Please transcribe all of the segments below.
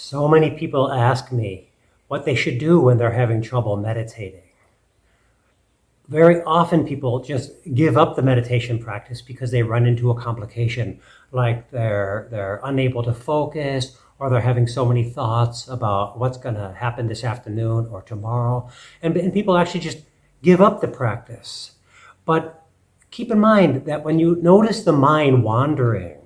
So many people ask me what they should do when they're having trouble meditating. Very often people just give up the meditation practice because they run into a complication, like they're unable to focus, or they're having so many thoughts about what's going to happen this afternoon or tomorrow. And people actually just give up the practice. But keep in mind that when you notice the mind wandering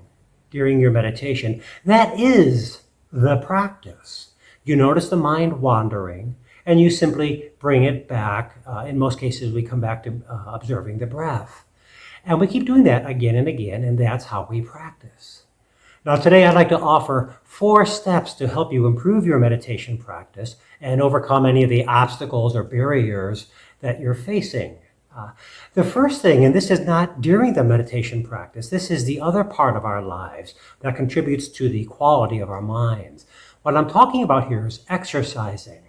during your meditation, that is the practice. You notice the mind wandering, and you simply bring it back. In most cases, we come back to observing the breath. And we keep doing that again and again, and that's how we practice. Now, today I'd like to offer 4 steps to help you improve your meditation practice and overcome any of the obstacles or barriers that you're facing. The first thing, and this is not during the meditation practice, this is the other part of our lives that contributes to the quality of our minds. What I'm talking about here is exercising.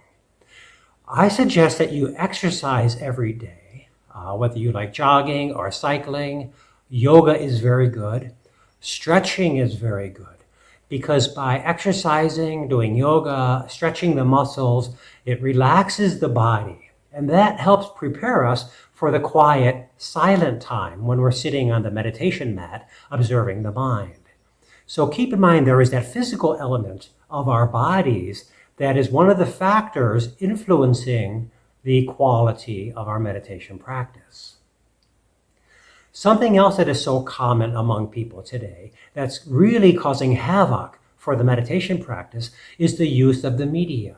I suggest that you exercise every day, whether you like jogging or cycling. Yoga is very good. Stretching is very good, because by exercising, doing yoga, stretching the muscles, it relaxes the body. And that helps prepare us for the quiet, silent time when we're sitting on the meditation mat, observing the mind. So keep in mind there is that physical element of our bodies that is one of the factors influencing the quality of our meditation practice. Something else that is so common among people today that's really causing havoc for the meditation practice is the use of the media.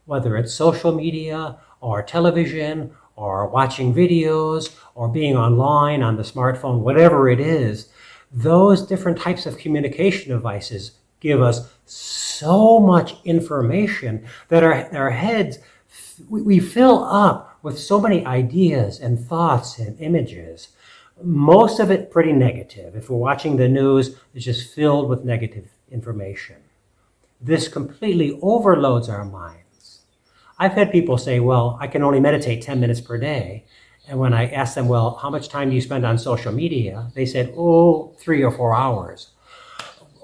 Whether it's social media or television or watching videos or being online on the smartphone, whatever it is, those different types of communication devices give us so much information that our heads, we fill up with so many ideas and thoughts and images. Most of it pretty negative. If we're watching the news, it's just filled with negative information. This completely overloads our minds. I've had people say, well, I can only meditate 10 minutes per day. And when I ask them, well, how much time do you spend on social media? They said, 3 or 4 hours.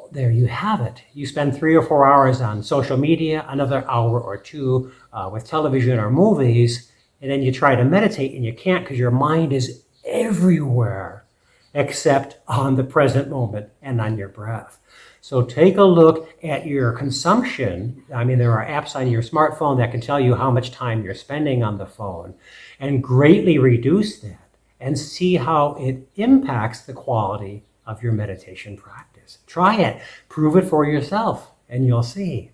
There you have it. You spend 3 or 4 hours on social media, another hour or 2 with television or movies, and then you try to meditate and you can't because your mind is everywhere except on the present moment and on your breath. So take a look at your consumption. I mean, there are apps on your smartphone that can tell you how much time you're spending on the phone, and greatly reduce that and see how it impacts the quality of your meditation practice. Try it, prove it for yourself, and you'll see.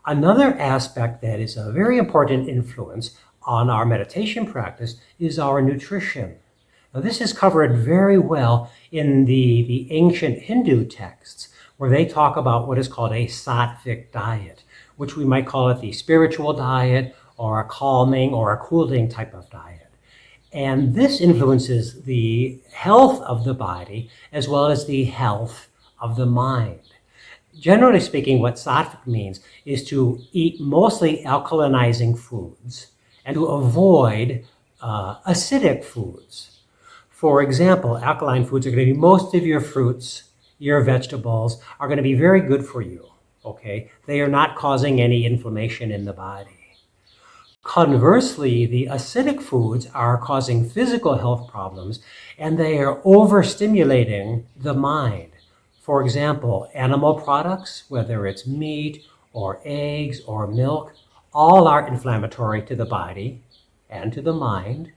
Another aspect that is a very important influence on our meditation practice is our nutrition. Now, this is covered very well in the ancient Hindu texts, where they talk about what is called a sattvic diet, which we might call it the spiritual diet or a calming or a cooling type of diet. And this influences the health of the body as well as the health of the mind. Generally speaking, what sattvic means is to eat mostly alkalinizing foods and to avoid acidic foods. For example, alkaline foods are going to be most of your fruits, your vegetables are going to be very good for you, okay? They are not causing any inflammation in the body. Conversely, the acidic foods are causing physical health problems, and they are overstimulating the mind. For example, animal products, whether it's meat or eggs or milk, all are inflammatory to the body and to the mind.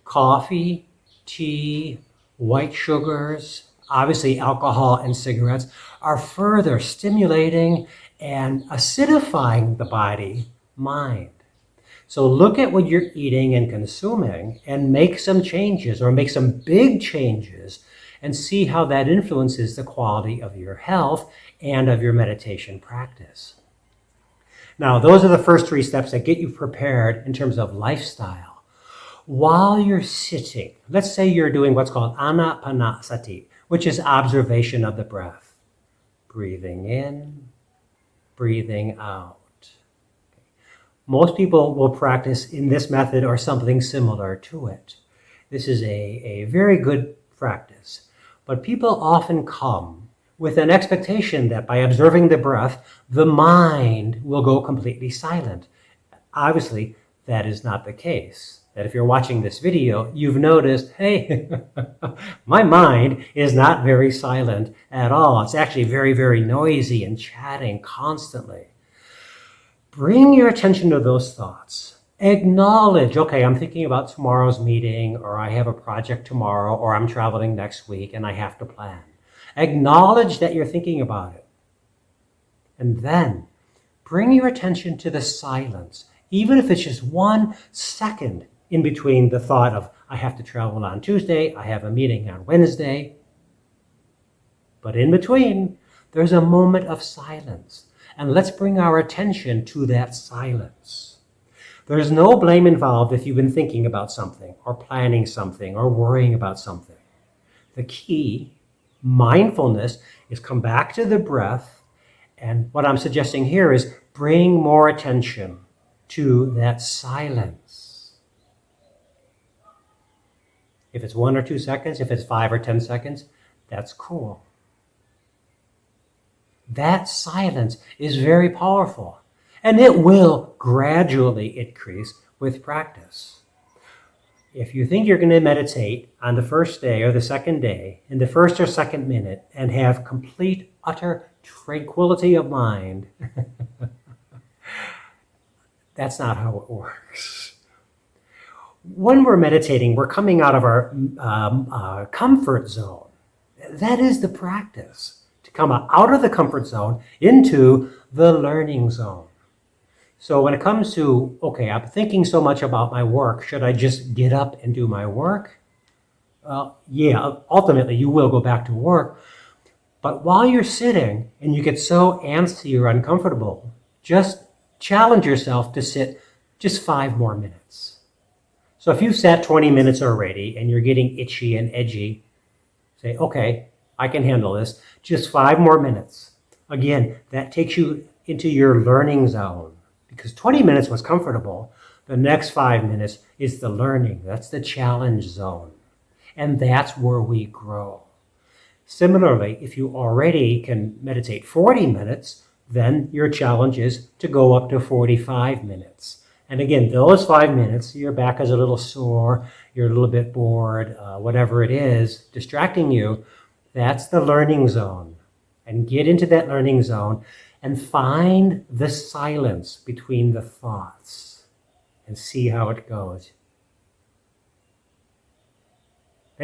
Coffee, tea, white sugars, obviously alcohol and cigarettes are further stimulating and acidifying the body, mind. So look at what you're eating and consuming and make some changes, or make some big changes, and see how that influences the quality of your health and of your meditation practice. Now, those are the first 3 steps that get you prepared in terms of lifestyle. While you're sitting, let's say you're doing what's called anapanasati, which is observation of the breath. Breathing in, breathing out. Most people will practice in this method or something similar to it. This is a very good practice. But people often come with an expectation that by observing the breath, the mind will go completely silent. Obviously, that is not the case. That if you're watching this video, you've noticed, hey, my mind is not very silent at all. It's actually very, very noisy and chatting constantly. Bring your attention to those thoughts. Acknowledge, okay, I'm thinking about tomorrow's meeting, or I have a project tomorrow, or I'm traveling next week and I have to plan. Acknowledge that you're thinking about it. And then bring your attention to the silence, even if it's just 1 second in between the thought of, I have to travel on Tuesday, I have a meeting on Wednesday. But in between, there's a moment of silence. And let's bring our attention to that silence. There's no blame involved if you've been thinking about something, or planning something, or worrying about something. The key, mindfulness, is come back to the breath. And what I'm suggesting here is bring more attention to that silence. If it's 1 or 2 seconds, if it's 5 or 10 seconds, that's cool. That silence is very powerful, and it will gradually increase with practice. If you think you're going to meditate on the first day or the second day, in the first or second minute, and have complete, utter tranquility of mind, that's not how it works. When we're meditating, we're coming out of our comfort zone. That is the practice, to come out of the comfort zone into the learning zone. So when it comes to, okay, I'm thinking so much about my work, should I just get up and do my work? Yeah, ultimately you will go back to work. But while you're sitting and you get so antsy or uncomfortable, just challenge yourself to sit just 5 more minutes. So if you've sat 20 minutes already and you're getting itchy and edgy, say, okay, I can handle this. Just 5 more minutes. Again, that takes you into your learning zone, because 20 minutes was comfortable. The next 5 minutes is the learning. That's the challenge zone. And that's where we grow. Similarly, if you already can meditate 40 minutes, then your challenge is to go up to 45 minutes. And again, those 5 minutes, your back is a little sore, you're a little bit bored, whatever it is distracting you, that's the learning zone. And get into that learning zone and find the silence between the thoughts and see how it goes.